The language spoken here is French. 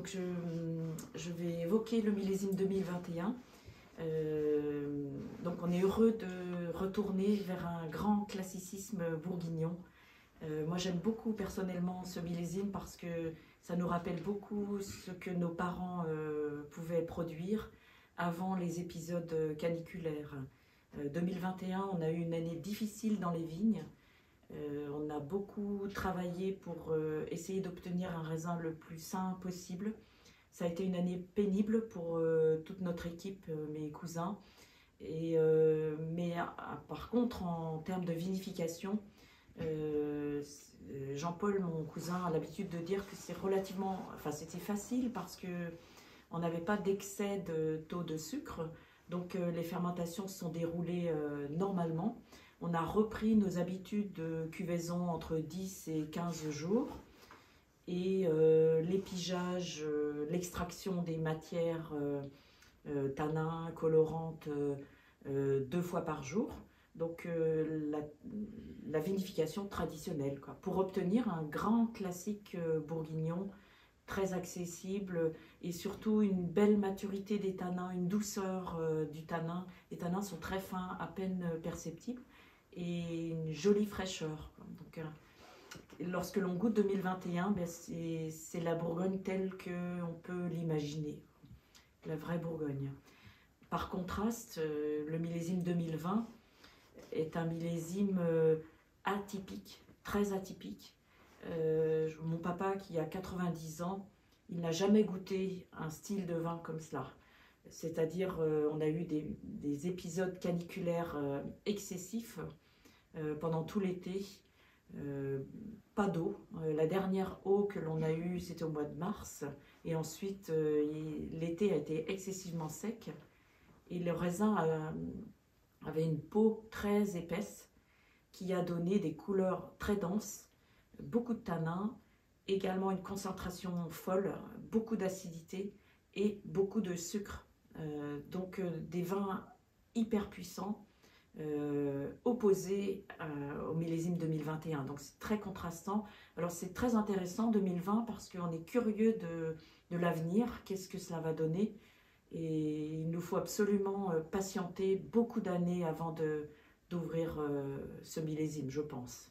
Donc je vais évoquer le millésime 2021. Donc on est heureux de retourner vers un grand classicisme bourguignon. Moi j'aime beaucoup personnellement ce millésime parce que ça nous rappelle beaucoup ce que nos parents pouvaient produire avant les épisodes caniculaires. 2021, on a eu une année difficile dans les vignes. On a beaucoup travaillé pour essayer d'obtenir un raisin le plus sain possible. Ça a été une année pénible pour toute notre équipe, mes cousins. Mais par contre, en termes de vinification, Jean-Paul, mon cousin, a l'habitude de dire que c'était facile parce que on n'avait pas d'excès de taux de sucre, donc les fermentations se sont déroulées normalement. On a repris nos habitudes de cuvaison entre 10 et 15 jours et l'épigeage, l'extraction des matières tanins, colorantes 2 fois par jour. Donc la vinification traditionnelle, quoi, pour obtenir un grand classique bourguignon très accessible et surtout une belle maturité des tanins, une douceur du tanin. Les tanins sont très fins, à peine perceptibles et une jolie fraîcheur. Donc, lorsque l'on goûte 2021, ben c'est la Bourgogne telle qu'on peut l'imaginer, la vraie Bourgogne. Par contraste, le millésime 2020 est un millésime atypique, très atypique. Mon papa, qui a 90 ans, il n'a jamais goûté un style de vin comme cela. C'est-à-dire, on a eu des épisodes caniculaires excessifs pendant tout l'été. Pas d'eau. La dernière eau que l'on a eue, c'était au mois de mars. Et ensuite, l'été a été excessivement sec. Et le raisin avait une peau très épaisse qui a donné des couleurs très denses, beaucoup de tanins, également une concentration folle, beaucoup d'acidité et beaucoup de sucre. Donc des vins hyper puissants, opposés au millésime 2021. Donc c'est très contrastant. Alors c'est très intéressant 2020 parce qu'on est curieux de l'avenir, qu'est-ce que cela va donner. Et il nous faut absolument patienter beaucoup d'années avant d'ouvrir ce millésime, je pense.